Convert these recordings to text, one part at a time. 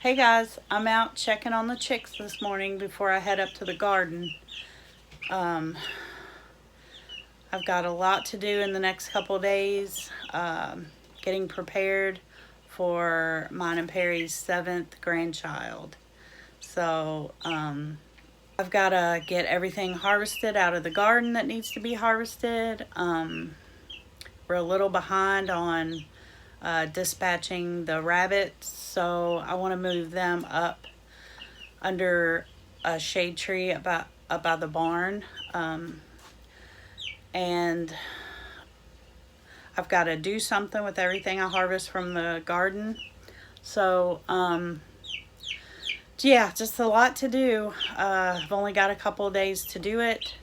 Hey guys, I'm out checking on the chicks this morning before I head up to the garden. Um, I've got a lot to do in the next couple of days, getting prepared for mine and Perry's 7th grandchild. So I've got to get everything harvested out of the garden that needs to be harvested. We're a little behind on dispatching the rabbits, so I want to move them up under a shade tree up by the barn. And I've got to do something with everything I harvest from the garden. So, yeah, just a lot to do. I've only got a couple of days to do it.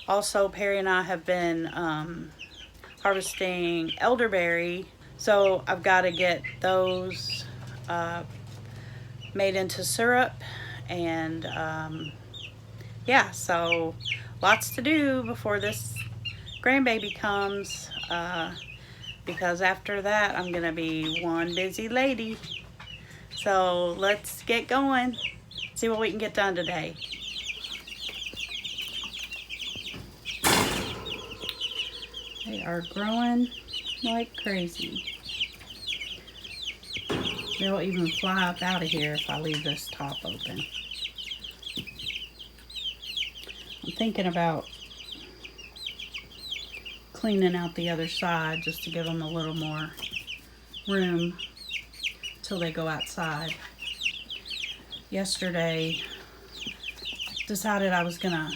Also, Perry and I have been harvesting elderberry. So I've got to get those made into syrup. And yeah, so lots to do before this grandbaby comes. Because after that, I'm going to be one busy lady. So let's get going. See what we can get done today. They are growing like crazy. They'll even fly up out of here if I leave this top open. I'm thinking about cleaning out the other side just to give them a little more room till they go outside. Yesterday, decided I was gonna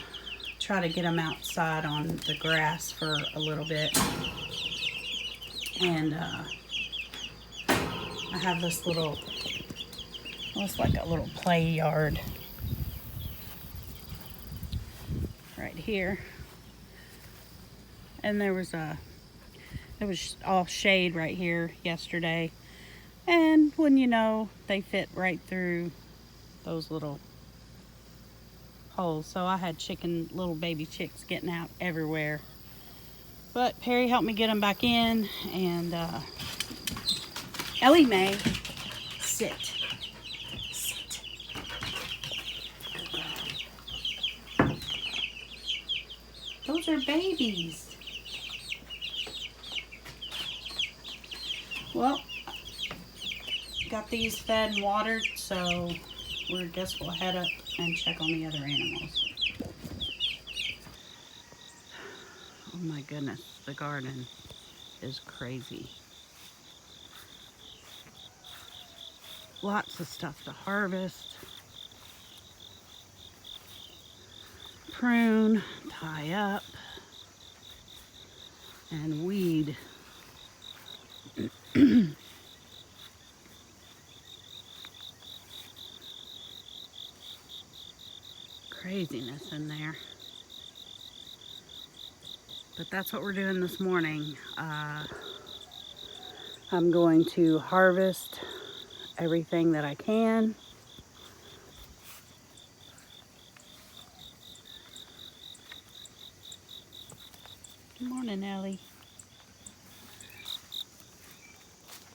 try to get them outside on the grass for a little bit. And I have this little, looks like a little play yard right here. And it was all shade right here yesterday. And when you know, they fit right through those little holes. So I had little baby chicks getting out everywhere. But Perry helped me get them back in. And Ellie Mae, sit. Those are babies. Well, got these fed and watered, so guess we'll head up and check on the other animals. Oh my goodness, the garden is crazy. Lots of stuff to harvest, prune, tie up, and weed. Craziness in there. But that's what we're doing this morning. I'm going to harvest everything that I can. Good morning, Ellie.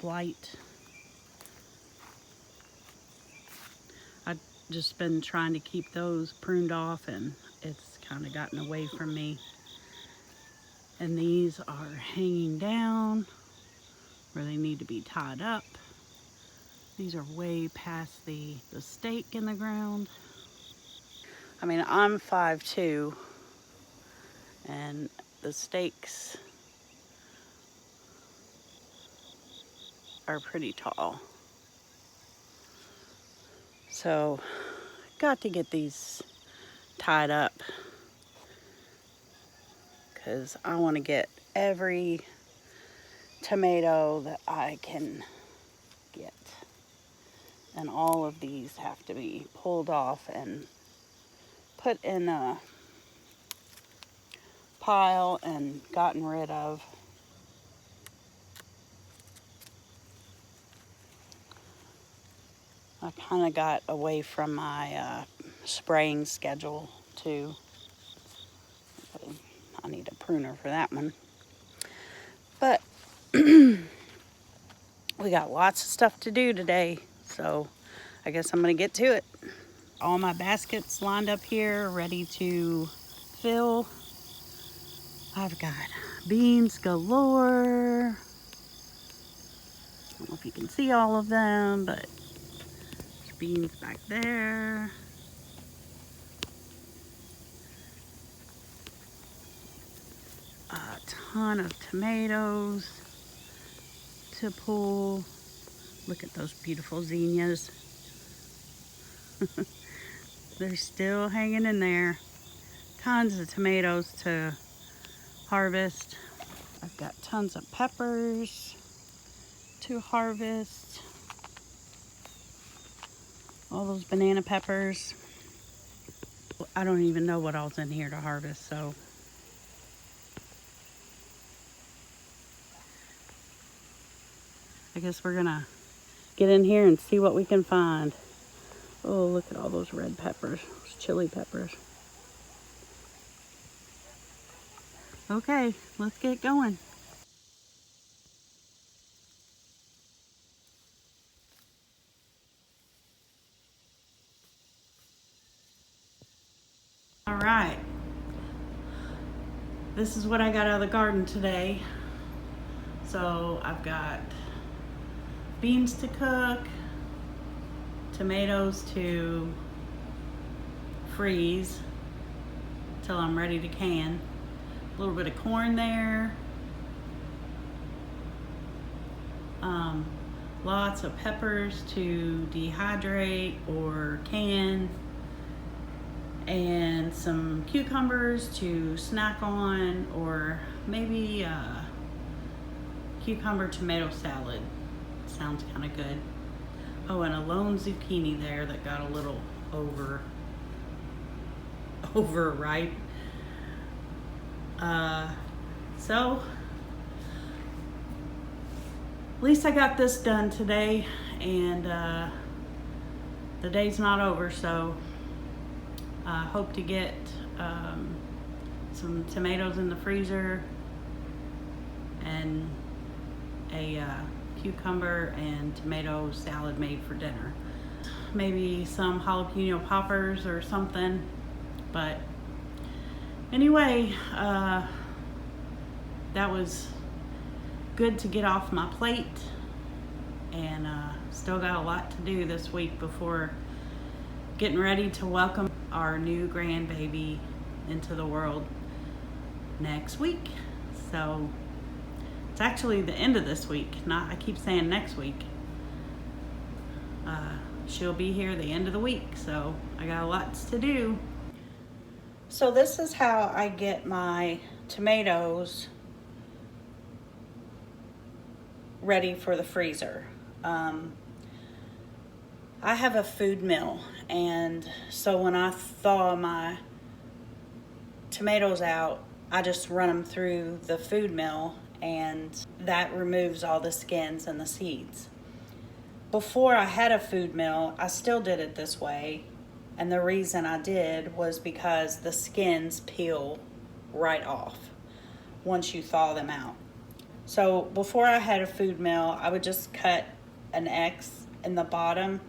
Blight. I've just been trying to keep those pruned off, and it's kind of gotten away from me. And these are hanging down where they need to be tied up. These are way past the stake in the ground. I mean, I'm 5'2", and the stakes are pretty tall. So, got to get these tied up because I want to get every tomato that I can get. And all of these have to be pulled off and put in a pile and gotten rid of. I kind of got away from my spraying schedule too. I need a pruner for that one. But we got lots of stuff to do today, so I guess I'm gonna get to it. All my baskets lined up here, ready to fill. I've got beans galore. I don't know if you can see all of them, but there's beans back there. A ton of tomatoes to pull. Look at those beautiful zinnias. They're still hanging in there. Tons of tomatoes to harvest. I've got tons of peppers to harvest. All those banana peppers. I don't even know what all's in here to harvest, so. I guess we're gonna get in here and see what we can find. Oh, look at all those red peppers, those chili peppers. Okay, let's get going. All right, this is what I got out of the garden today. So I've got beans to cook, tomatoes to freeze till I'm ready to can, a little bit of corn there, lots of peppers to dehydrate or can, and some cucumbers to snack on, or maybe cucumber tomato salad. Sounds kind of good. Oh, and a lone zucchini there that got a little overripe. So at least I got this done today, and the day's not over, so I hope to get some tomatoes in the freezer and a cucumber and tomato salad made for dinner. Maybe some jalapeno poppers or something, but anyway, that was good to get off my plate, and still got a lot to do this week before getting ready to welcome our new grandbaby into the world next week. So it's actually the end of this week. I keep saying next week. She'll be here the end of the week, so I got lots to do. So this is how I get my tomatoes ready for the freezer. I have a food mill, and so when I thaw my tomatoes out, I just run them through the food mill, and that removes all the skins and the seeds. Before I had a food mill, I still did it this way, and the reason I did was because the skins peel right off once you thaw them out. So before I had a food mill, I would just cut an X in the bottom,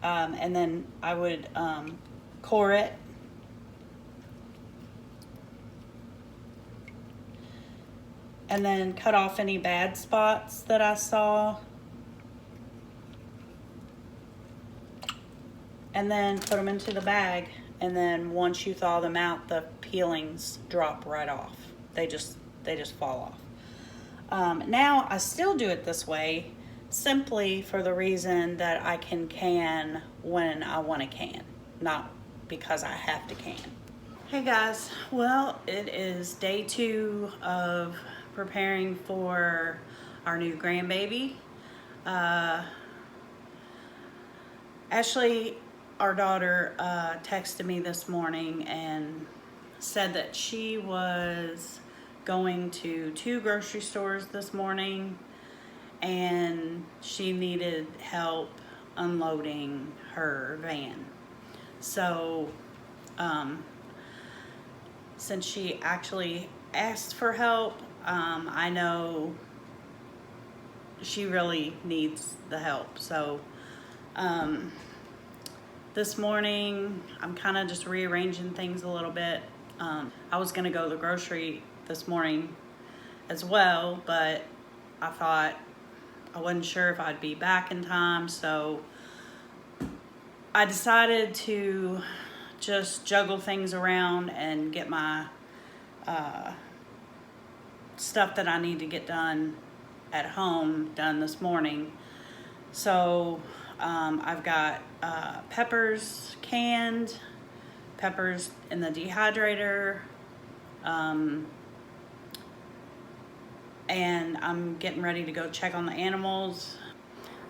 and then I would core it, and then cut off any bad spots that I saw, and then put them into the bag. And then once you thaw them out, the peelings drop right off. They just fall off. Now I still do it this way, simply for the reason that I can when I want to can, not because I have to can. Hey guys, well, it is day 2 of preparing for our new grandbaby. Ashley, our daughter, texted me this morning and said that she was going to 2 grocery stores this morning, and she needed help unloading her van. So since she actually asked for help, I know she really needs the help. So This morning, I'm kind of just rearranging things a little bit. I was gonna go to the grocery this morning as well, but I thought I wasn't sure if I'd be back in time, so I decided to just juggle things around and get my stuff that I need to get done at home done this morning. So I've got peppers canned, peppers in the dehydrator, and I'm getting ready to go check on the animals.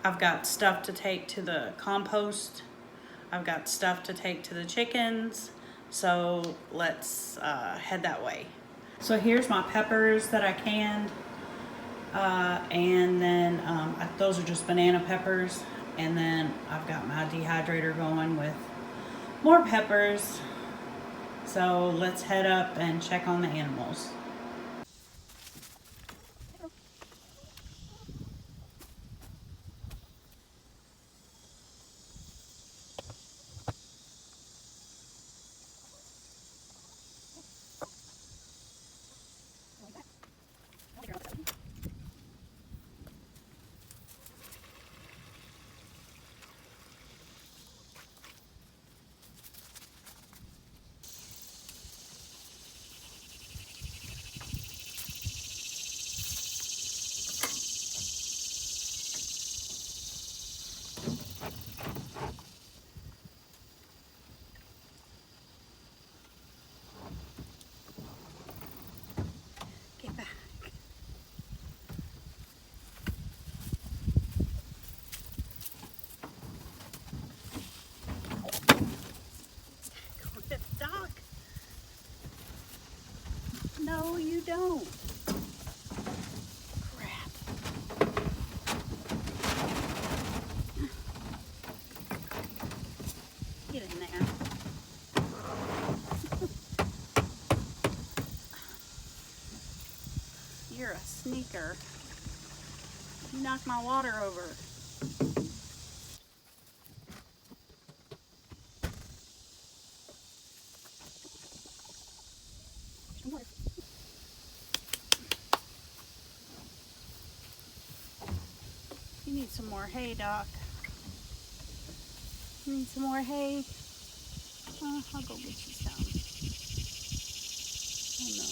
I've got stuff to take to the compost. I've got stuff to take to the chickens. So let's head that way. So here's my peppers that I canned. And then those are just banana peppers. And then I've got my dehydrator going with more peppers. So let's head up and check on the animals. Get back. Go get the dog. No, you don't. Crap. Get in there. You're a sneaker. You knocked my water over. You need some more hay, Doc. You need some more hay? I'll go get you some. Oh no.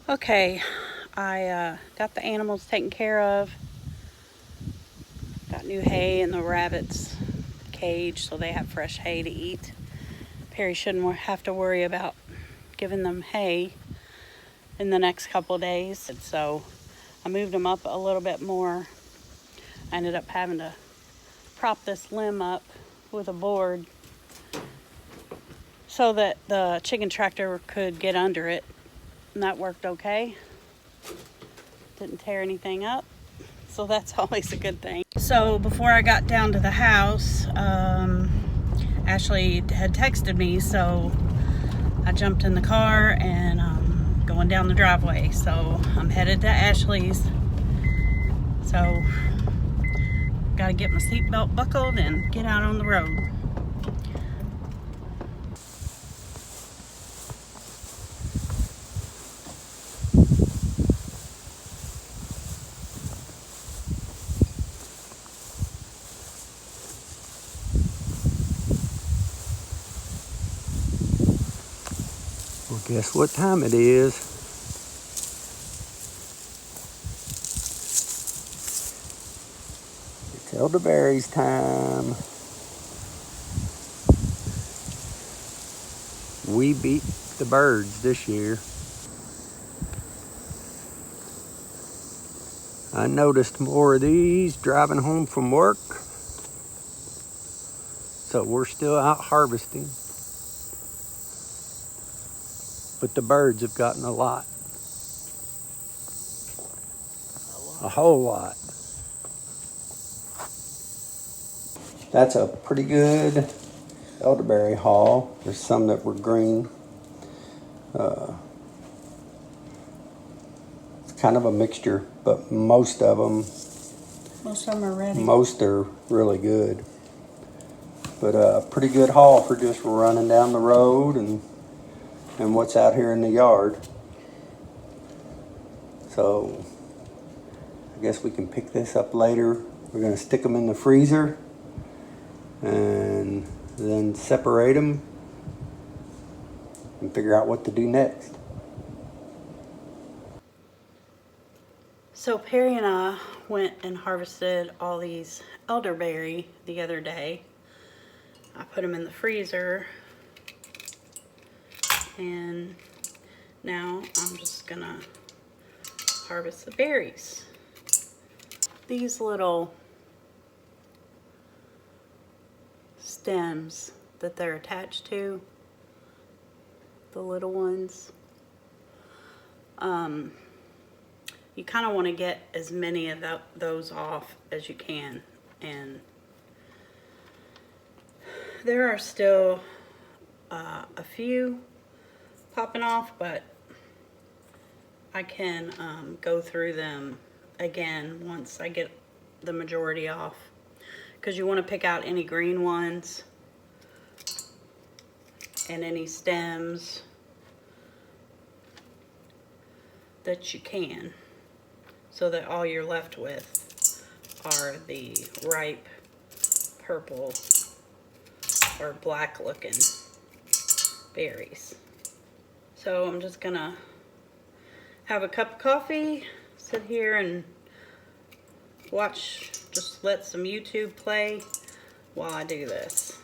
Okay, I got the animals taken care of. Got new hay in the rabbits' cage so they have fresh hay to eat. Perry shouldn't have to worry about giving them hay in the next couple days. And so I moved them up a little bit more. I ended up having to prop this limb up with a board so that the chicken tractor could get under it. And that worked okay. Didn't tear anything up. So that's always a good thing. So before I got down to the house, Ashley had texted me, so I jumped in the car and I'm going down the driveway. So I'm headed to Ashley's. So gotta get my seatbelt buckled and get out on the road. Well, guess what time it is? It's Elderberries time. We beat the birds this year. I noticed more of these driving home from work. So we're still out harvesting. But the birds have gotten a lot. A whole lot. That's a pretty good elderberry haul. There's some that were green. It's kind of a mixture, but most of them are ready. Most are really good. But a pretty good haul for just running down the road and what's out here in the yard. So I guess we can pick this up later. We're going to stick them in the freezer and then separate them and figure out what to do next. So Perry and I went and harvested all these elderberry the other day. I put them in the freezer, and now I'm just gonna harvest the berries. These little stems that they're attached to, the little ones, you kind of want to get as many of those off as you can. And there are still a few popping off, but I can go through them again once I get the majority off, because you want to pick out any green ones and any stems that you can, so that all you're left with are the ripe purple or black looking berries. So I'm just gonna have a cup of coffee, sit here and watch, just let some YouTube play while I do this.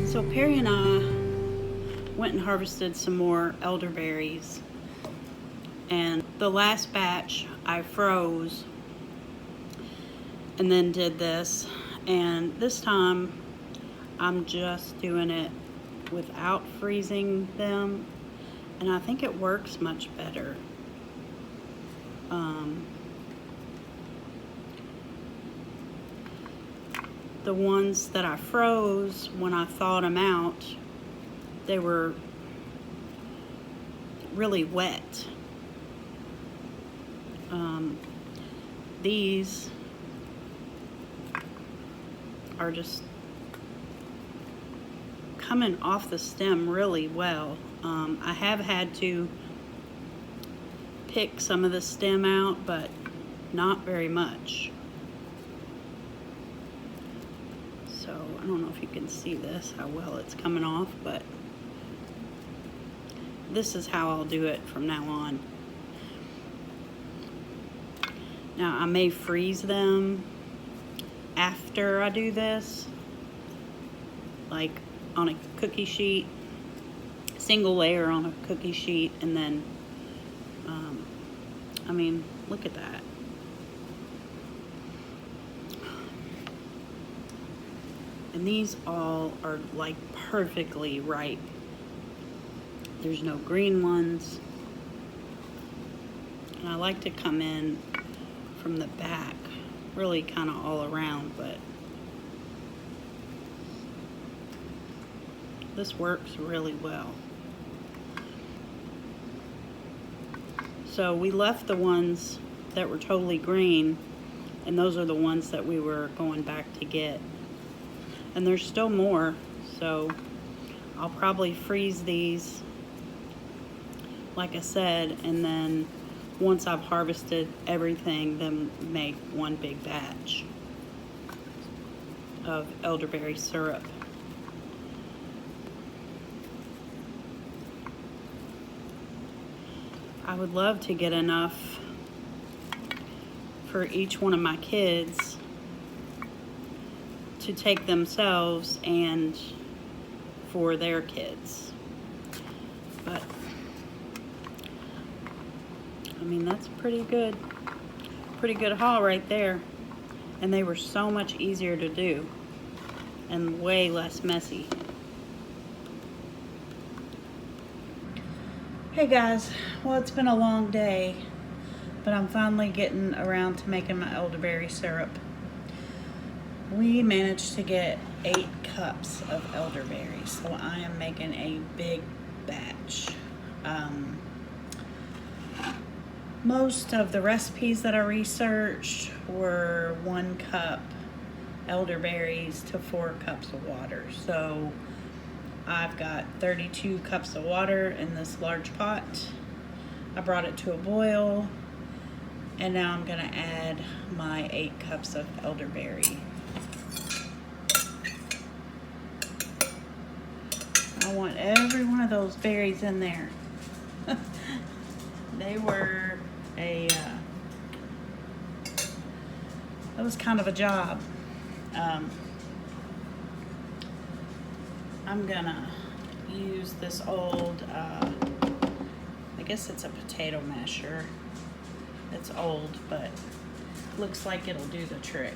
So Perry and I went and harvested some more elderberries, and the last batch I froze and then did this, and this time I'm just doing it without freezing them, and I think it works much better. The ones that I froze, when I thawed them out, they were really wet. These are just coming off the stem really well. I have had to pick some of the stem out, but not very much. So I don't know if you can see this, how well it's coming off, but this is how I'll do it from now on. Now I may freeze them after I do this, like on a cookie sheet, single layer on a cookie sheet, and then, I mean, look at that. And these all are like perfectly ripe. There's no green ones. And I like to come in from the back, really kind of all around, but this works really well. So we left the ones that were totally green, and those are the ones that we were going back to get. And there's still more, so I'll probably freeze these, like I said, and then once I've harvested everything, then make one big batch of elderberry syrup. I would love to get enough for each one of my kids to take themselves and for their kids. But, I mean, that's pretty good haul right there. And they were so much easier to do and way less messy. Hey guys, well, it's been a long day, but I'm finally getting around to making my elderberry syrup. We managed to get 8 cups of elderberries, so I am making a big batch. Most of the recipes that I researched were 1 cup elderberries to 4 cups of water. So I've got 32 cups of water in this large pot. I brought it to a boil, and now I'm gonna add my 8 cups of elderberry. I want every one of those berries in there. They were that was kind of a job. I'm gonna use this old, I guess it's a potato masher. It's old, but looks like it'll do the trick.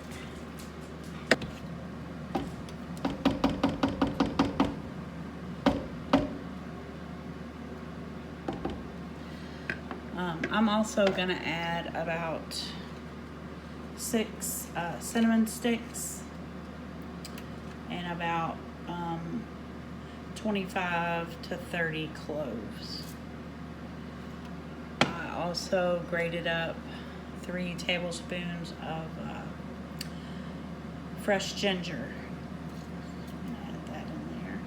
I'm also gonna add about 6 cinnamon sticks and about 25 to 30 cloves. I also grated up 3 tablespoons of fresh ginger. I'm gonna add that in there.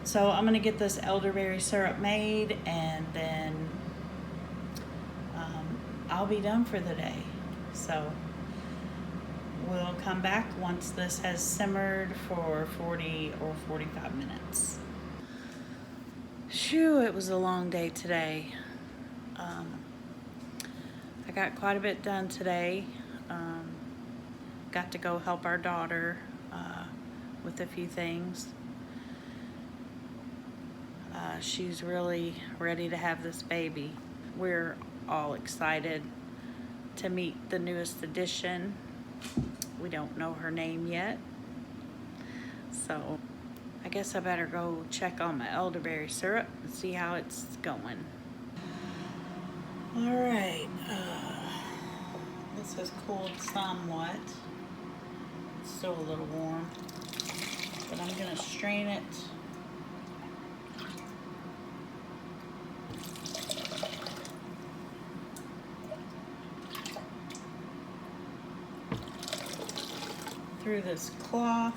So I'm gonna get this elderberry syrup made, and then I'll be done for the day. So we'll come back once this has simmered for 40 or 45 minutes. Phew, it was a long day today. I got quite a bit done today. Got to go help our daughter with a few things. She's really ready to have this baby. We're all excited to meet the newest addition. We don't know her name yet. So I guess I better go check on my elderberry syrup and see how it's going. All right, this has cooled somewhat. It's still a little warm, but I'm gonna strain it. Through this cloth.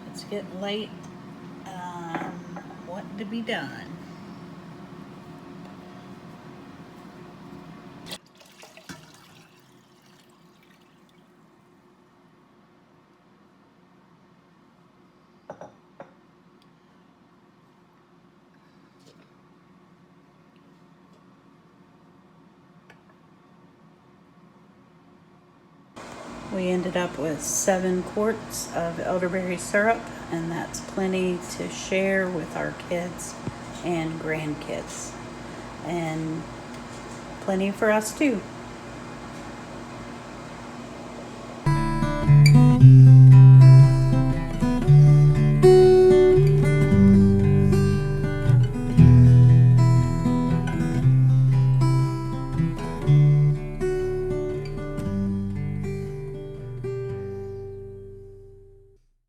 It's getting late. What to be done? We ended up with 7 quarts of elderberry syrup, and that's plenty to share with our kids and grandkids, and plenty for us too.